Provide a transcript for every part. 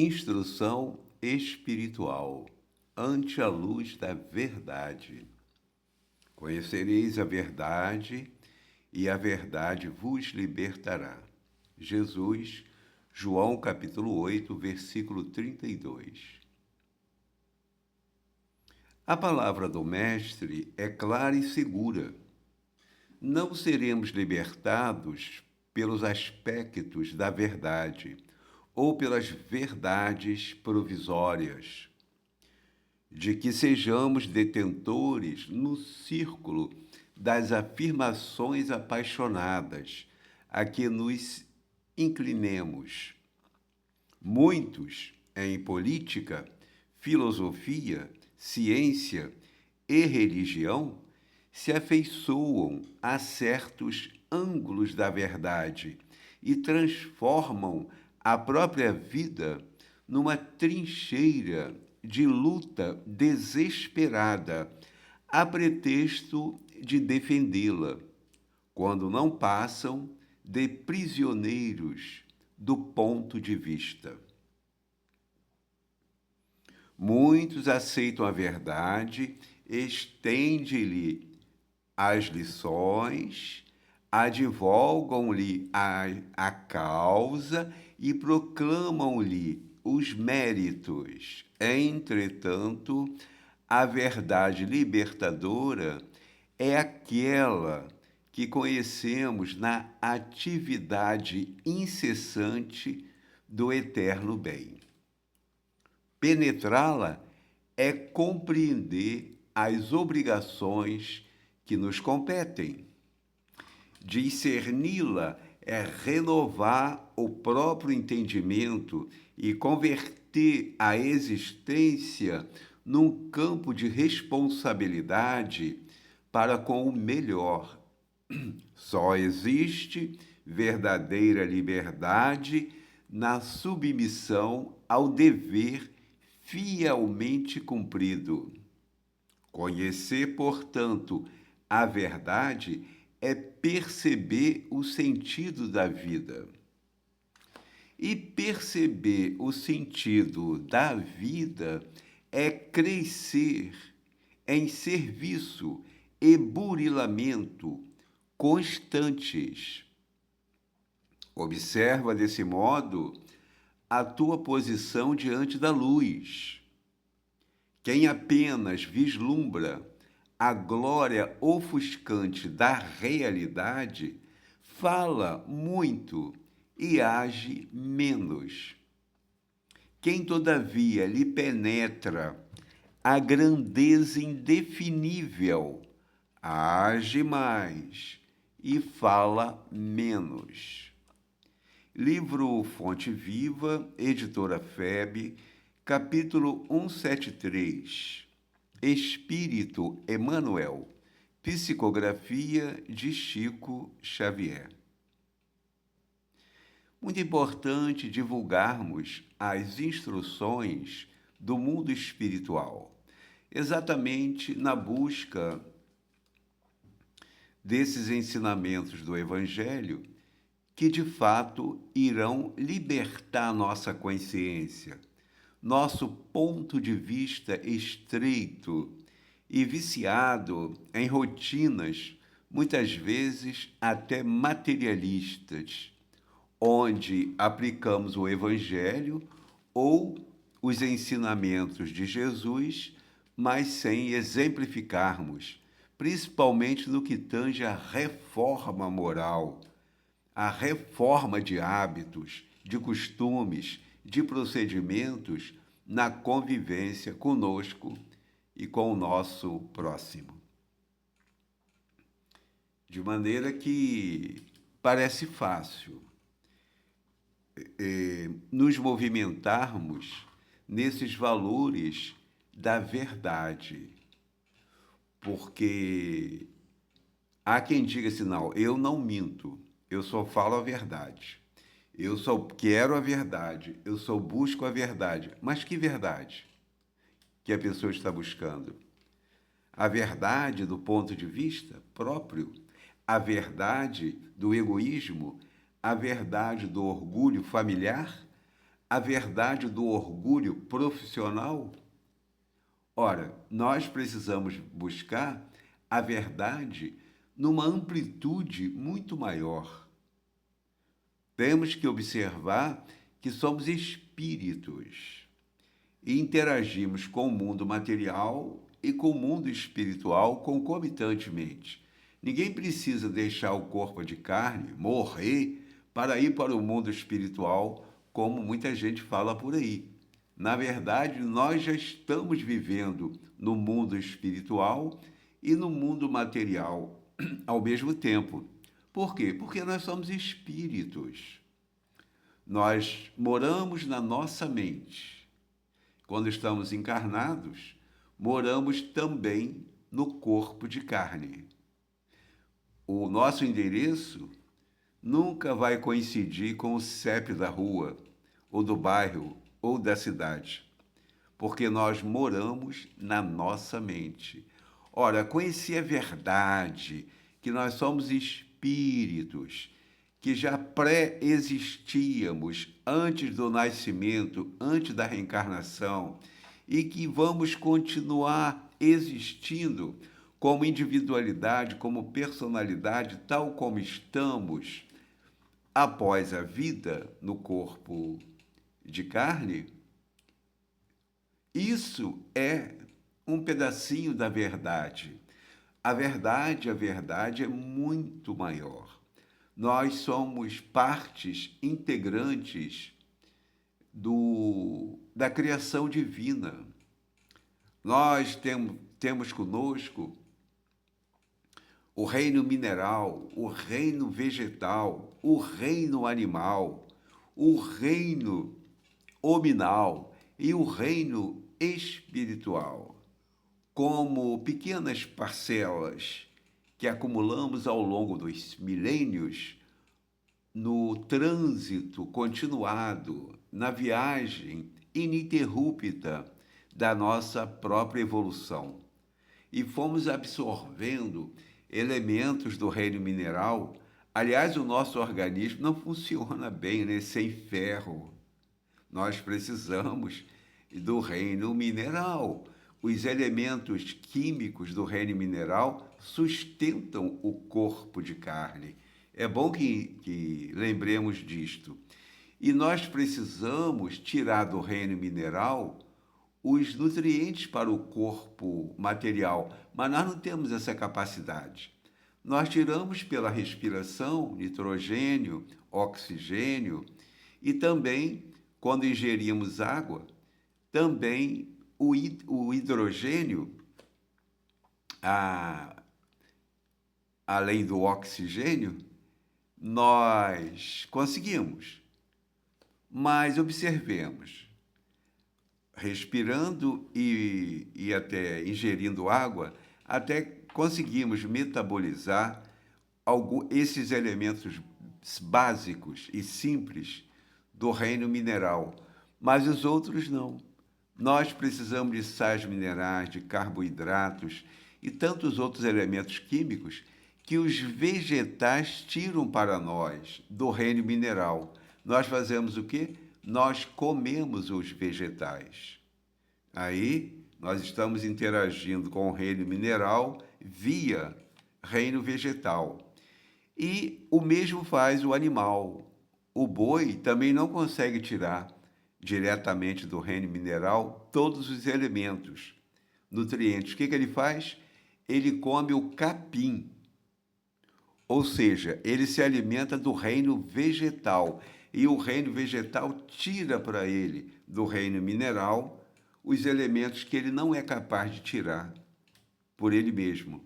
Instrução espiritual ante a luz da verdade. Conhecereis a verdade e a verdade vos libertará. Jesus, João capítulo 8, versículo 32. A palavra do Mestre é clara e segura. Não seremos libertados pelos aspectos da verdade ou pelas verdades provisórias, de que sejamos detentores no círculo das afirmações apaixonadas a que nos inclinemos. Muitos, em política, filosofia, ciência e religião, se afeiçoam a certos ângulos da verdade e transformam a própria vida numa trincheira de luta desesperada, a pretexto de defendê-la, quando não passam de prisioneiros do ponto de vista. Muitos aceitam a verdade, estendem-lhe as lições, advogam-lhe a causa e proclamam-lhe os méritos. Entretanto, a verdade libertadora é aquela que conhecemos na atividade incessante do eterno bem. Penetrá-la é compreender as obrigações que nos competem. Discerni-la é renovar o próprio entendimento e converter a existência num campo de responsabilidade para com o melhor. Só existe verdadeira liberdade na submissão ao dever fielmente cumprido. Conhecer, portanto, a verdade é perceber o sentido da vida. E perceber o sentido da vida é crescer em serviço e burilamento constantes. Observa, desse modo, a tua posição diante da luz. Quem apenas vislumbra a glória ofuscante da realidade, fala muito e age menos. Quem, todavia, lhe penetra a grandeza indefinível, age mais e fala menos. Livro Fonte Viva, editora FEB, capítulo 173. Espírito Emmanuel, psicografia de Chico Xavier. Muito importante divulgarmos as instruções do mundo espiritual, exatamente na busca desses ensinamentos do Evangelho que, de fato, irão libertar nossa consciência, nosso ponto de vista estreito e viciado em rotinas, muitas vezes até materialistas, onde aplicamos o Evangelho ou os ensinamentos de Jesus, mas sem exemplificarmos, principalmente no que tange à reforma moral, a reforma de hábitos, de costumes, de procedimentos na convivência conosco e com o nosso próximo. De maneira que parece fácil nos movimentarmos nesses valores da verdade, porque há quem diga assim, não, eu não minto, eu só falo a verdade. Eu só quero a verdade, eu só busco a verdade. Mas que verdade que a pessoa está buscando? A verdade do ponto de vista próprio? A verdade do egoísmo? A verdade do orgulho familiar? a verdade do orgulho profissional? Ora, nós precisamos buscar a verdade numa amplitude muito maior. Temos que observar que somos espíritos e interagimos com o mundo material e com o mundo espiritual concomitantemente. Ninguém precisa deixar o corpo de carne, morrer, para ir para o mundo espiritual, como muita gente fala por aí. Na verdade, nós já estamos vivendo no mundo espiritual e no mundo material ao mesmo tempo. Por quê? Porque nós somos espíritos. Nós moramos na nossa mente. Quando estamos encarnados, moramos também no corpo de carne. O nosso endereço nunca vai coincidir com o CEP da rua, ou do bairro, ou da cidade, porque nós moramos na nossa mente. Ora, conhecer a verdade, que nós somos espíritos, que já pré-existíamos antes do nascimento, antes da reencarnação, e que vamos continuar existindo como individualidade, como personalidade, tal como estamos após a vida no corpo de carne. Isso é um pedacinho da verdade. A verdade é muito maior. Nós somos partes integrantes da criação divina. Nós temos conosco o reino mineral, o reino vegetal, o reino animal, o reino hominal e o reino espiritual, como pequenas parcelas que acumulamos ao longo dos milênios no trânsito continuado, na viagem ininterrupta da nossa própria evolução. E fomos absorvendo elementos do reino mineral. Aliás, o nosso organismo não funciona bem, né, sem ferro. Nós precisamos do reino mineral. Os elementos químicos do reino mineral sustentam o corpo de carne. É bom que lembremos disto. E nós precisamos tirar do reino mineral os nutrientes para o corpo material, mas nós não temos essa capacidade. Nós tiramos pela respiração nitrogênio, oxigênio e também, quando ingerimos água, também o hidrogênio, além do oxigênio, nós conseguimos. Mas observemos, respirando e até ingerindo água, até conseguimos metabolizar esses elementos básicos e simples do reino mineral, mas os outros não. Nós precisamos de sais minerais, de carboidratos e tantos outros elementos químicos que os vegetais tiram para nós do reino mineral. Nós fazemos o quê? Nós comemos os vegetais. Aí nós estamos interagindo com o reino mineral via reino vegetal. E o mesmo faz o animal. O boi também não consegue tirar diretamente do reino mineral todos os elementos, nutrientes. O que ele faz? Ele come o capim, ou seja, ele se alimenta do reino vegetal. E o reino vegetal tira para ele do reino mineral os elementos que ele não é capaz de tirar por ele mesmo.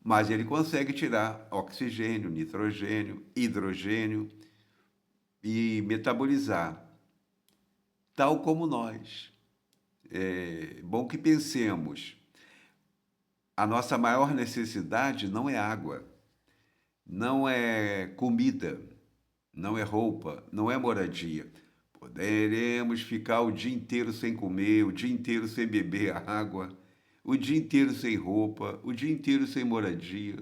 Mas ele consegue tirar oxigênio, nitrogênio, hidrogênio e metabolizar, tal como nós. É bom que pensemos, a nossa maior necessidade não é água, não é comida, não é roupa, não é moradia. Poderemos ficar o dia inteiro sem comer, o dia inteiro sem beber água, o dia inteiro sem roupa, o dia inteiro sem moradia,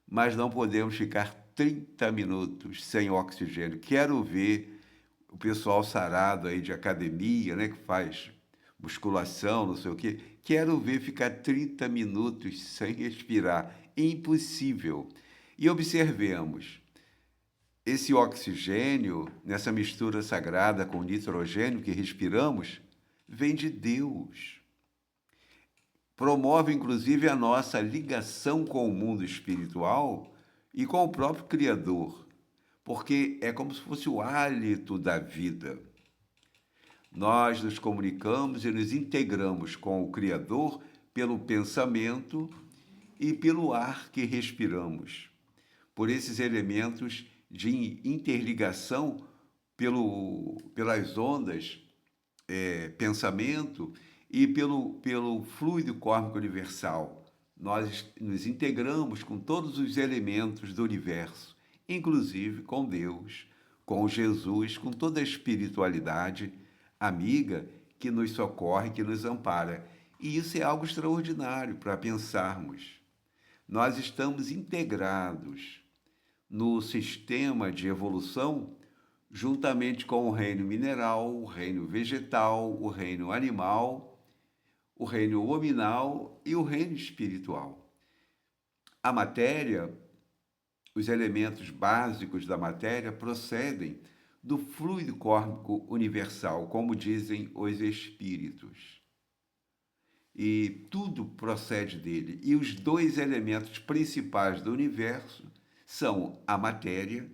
mas não podemos ficar 30 minutos sem oxigênio. Quero ver o pessoal sarado aí de academia, né, que faz musculação, não sei o quê, quero ver ficar 30 minutos sem respirar. Impossível. E observemos, esse oxigênio, nessa mistura sagrada com nitrogênio que respiramos, vem de Deus. Promove, inclusive, a nossa ligação com o mundo espiritual e com o próprio Criador, porque é como se fosse o hálito da vida. Nós nos comunicamos e nos integramos com o Criador pelo pensamento e pelo ar que respiramos, por esses elementos de interligação pelas ondas, pensamento e pelo fluido cósmico universal. Nós nos integramos com todos os elementos do universo, inclusive com Deus, com Jesus, com toda a espiritualidade amiga que nos socorre, que nos ampara. E isso é algo extraordinário para pensarmos. Nós estamos integrados no sistema de evolução, juntamente com o reino mineral, o reino vegetal, o reino animal, o reino hominal e o reino espiritual. A matéria, os elementos básicos da matéria procedem do fluido cósmico universal, como dizem os espíritos. E tudo procede dele. E os dois elementos principais do universo são a matéria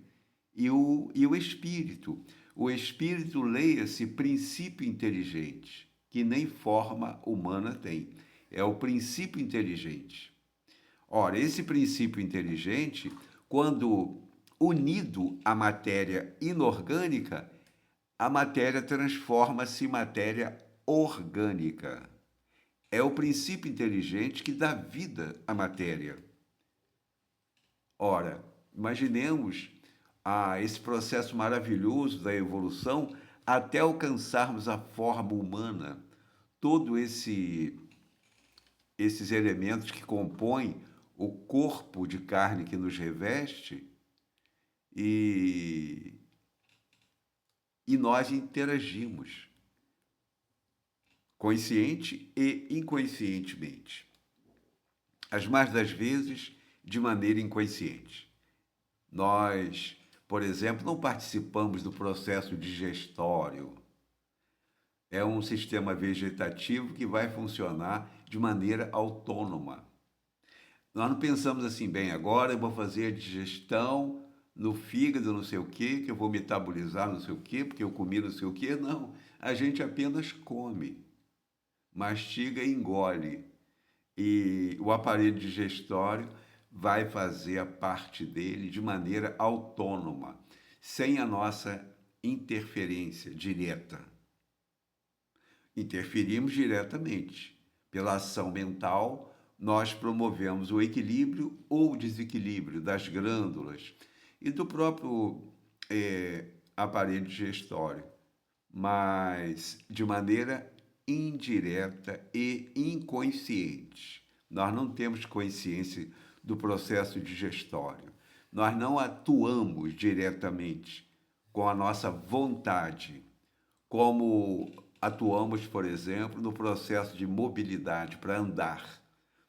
e o espírito. O espírito, leia-se, princípio inteligente, que nem forma humana tem. É o princípio inteligente. Ora, esse princípio inteligente, quando unido à matéria inorgânica, a matéria transforma-se em matéria orgânica. É o princípio inteligente que dá vida à matéria. Ora, imaginemos esse processo maravilhoso da evolução até alcançarmos a forma humana. Todos esses elementos que compõem o corpo de carne que nos reveste e nós interagimos, consciente e inconscientemente. As mais das vezes, de maneira inconsciente. Nós, por exemplo, não participamos do processo digestório. É um sistema vegetativo que vai funcionar de maneira autônoma. Nós não pensamos assim, bem, agora eu vou fazer a digestão no fígado, não sei o quê, que eu vou metabolizar não sei o quê, porque eu comi não sei o quê. Não, a gente apenas come, mastiga e engole. E o aparelho digestório vai fazer a parte dele de maneira autônoma, sem a nossa interferência direta. Interferimos diretamente. Pela ação mental, nós promovemos o equilíbrio ou desequilíbrio das glândulas e do próprio aparelho digestório, mas de maneira indireta e inconsciente. Nós não temos consciência do processo digestório. Nós não atuamos diretamente com a nossa vontade, como atuamos, por exemplo, no processo de mobilidade para andar.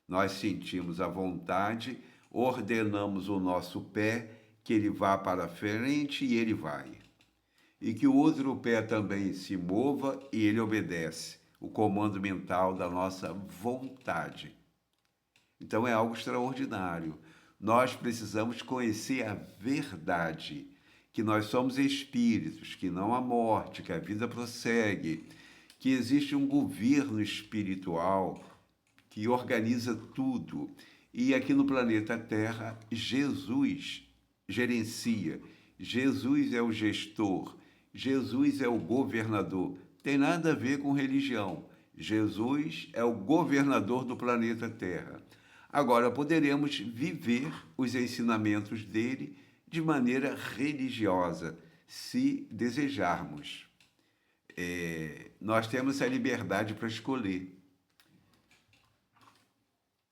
Nós sentimos a vontade, ordenamos o nosso pé que ele vá para frente e ele vai. E que o outro pé também se mova e ele obedece o comando mental da nossa vontade. Então é algo extraordinário. Nós precisamos conhecer a verdade, que nós somos espíritos, que não há morte, que a vida prossegue, que existe um governo espiritual que organiza tudo. E aqui no planeta Terra, Jesus gerencia. Jesus é o gestor. Jesus é o governador. Tem nada a ver com religião. Jesus é o governador do planeta Terra. Agora, poderemos viver os ensinamentos dele de maneira religiosa, se desejarmos. Nós temos a liberdade para escolher,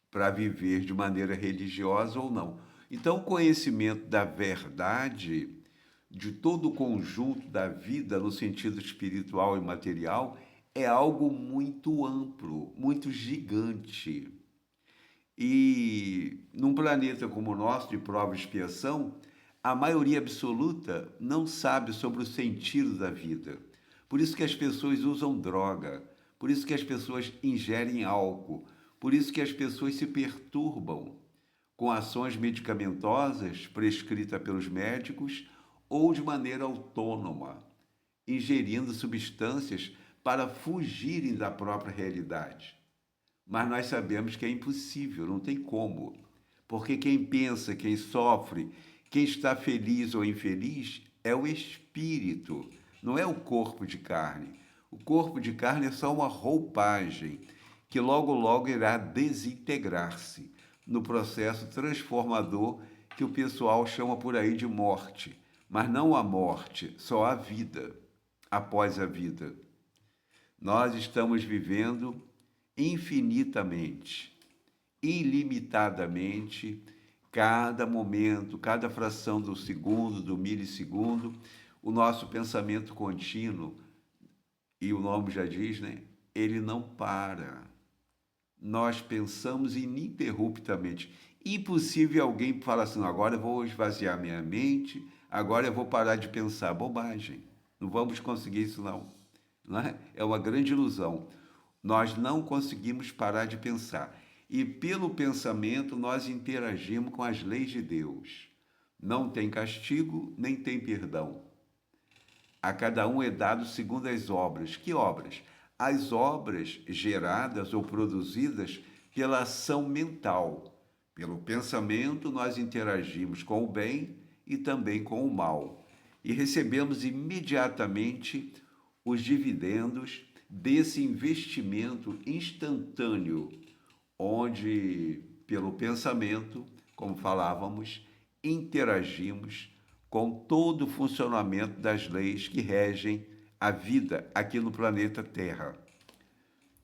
para viver de maneira religiosa ou não. Então, o conhecimento da verdade de todo o conjunto da vida no sentido espiritual e material é algo muito amplo, muito gigante. E num planeta como o nosso, de prova e expiação, a maioria absoluta não sabe sobre o sentido da vida. Por isso que as pessoas usam droga, por isso que as pessoas ingerem álcool, por isso que as pessoas se perturbam com ações medicamentosas prescritas pelos médicos ou de maneira autônoma, ingerindo substâncias para fugirem da própria realidade. Mas nós sabemos que é impossível, não tem como. Porque quem pensa, quem sofre, quem está feliz ou infeliz é o espírito, não é o corpo de carne. O corpo de carne é só uma roupagem que logo logo irá desintegrar-se no processo transformador que o pessoal chama por aí de morte. Mas não a morte, só a vida após a vida. Nós estamos vivendo infinitamente, ilimitadamente, cada momento, cada fração do segundo, do milissegundo, o nosso pensamento contínuo, e o nome já diz, né? Ele não para. Nós pensamos ininterruptamente. Impossível alguém falar assim, agora eu vou esvaziar minha mente, agora eu vou parar de pensar. Bobagem. Não vamos conseguir isso, não. Não é? É uma grande ilusão. Nós não conseguimos parar de pensar. E pelo pensamento nós interagimos com as leis de Deus. Não tem castigo, nem tem perdão. A cada um é dado segundo as obras. Que obras? As obras geradas ou produzidas pela ação mental. Pelo pensamento, nós interagimos com o bem e também com o mal. E recebemos imediatamente os dividendos desse investimento instantâneo, onde, pelo pensamento, como falávamos, interagimos com todo o funcionamento das leis que regem a vida aqui no planeta Terra,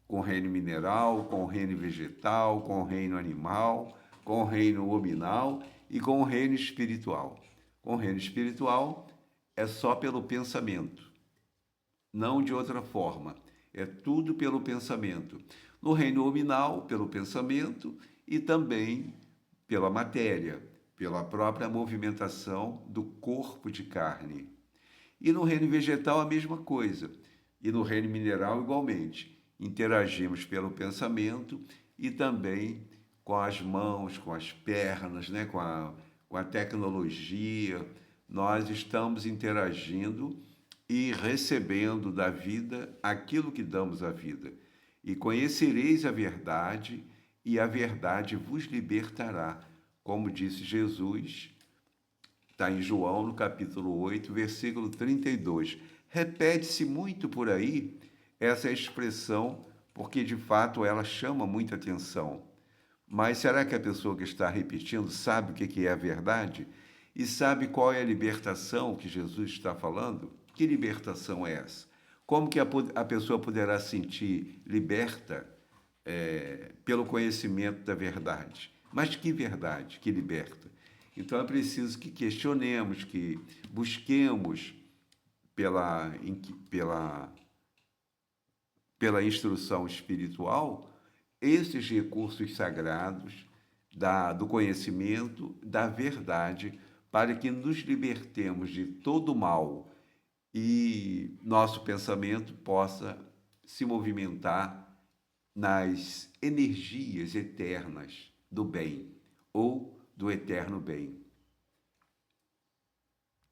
com o reino mineral, com o reino vegetal, com o reino animal, com o reino hominal e com o reino espiritual. Com o reino espiritual é só pelo pensamento, não de outra forma. É tudo pelo pensamento. No reino hominal, pelo pensamento e também pela matéria, pela própria movimentação do corpo de carne. E no reino vegetal, a mesma coisa. E no reino mineral, igualmente. Interagimos pelo pensamento e também com as mãos, com as pernas, né? com a tecnologia. Nós estamos interagindo e recebendo da vida aquilo que damos à vida. E conhecereis a verdade, e a verdade vos libertará. Como disse Jesus, está em João, no capítulo 8, versículo 32. Repete-se muito por aí essa expressão, porque de fato ela chama muita atenção. Mas será que a pessoa que está repetindo sabe o que é a verdade? E sabe qual é a libertação que Jesus está falando? Que libertação é essa? Como que a pessoa poderá sentir liberta pelo conhecimento da verdade? Mas que verdade que liberta? Então é preciso que questionemos, que busquemos pela, pela, pela instrução espiritual esses recursos sagrados do conhecimento, da verdade, para que nos libertemos de todo o mal e nosso pensamento possa se movimentar nas energias eternas do bem ou do eterno bem.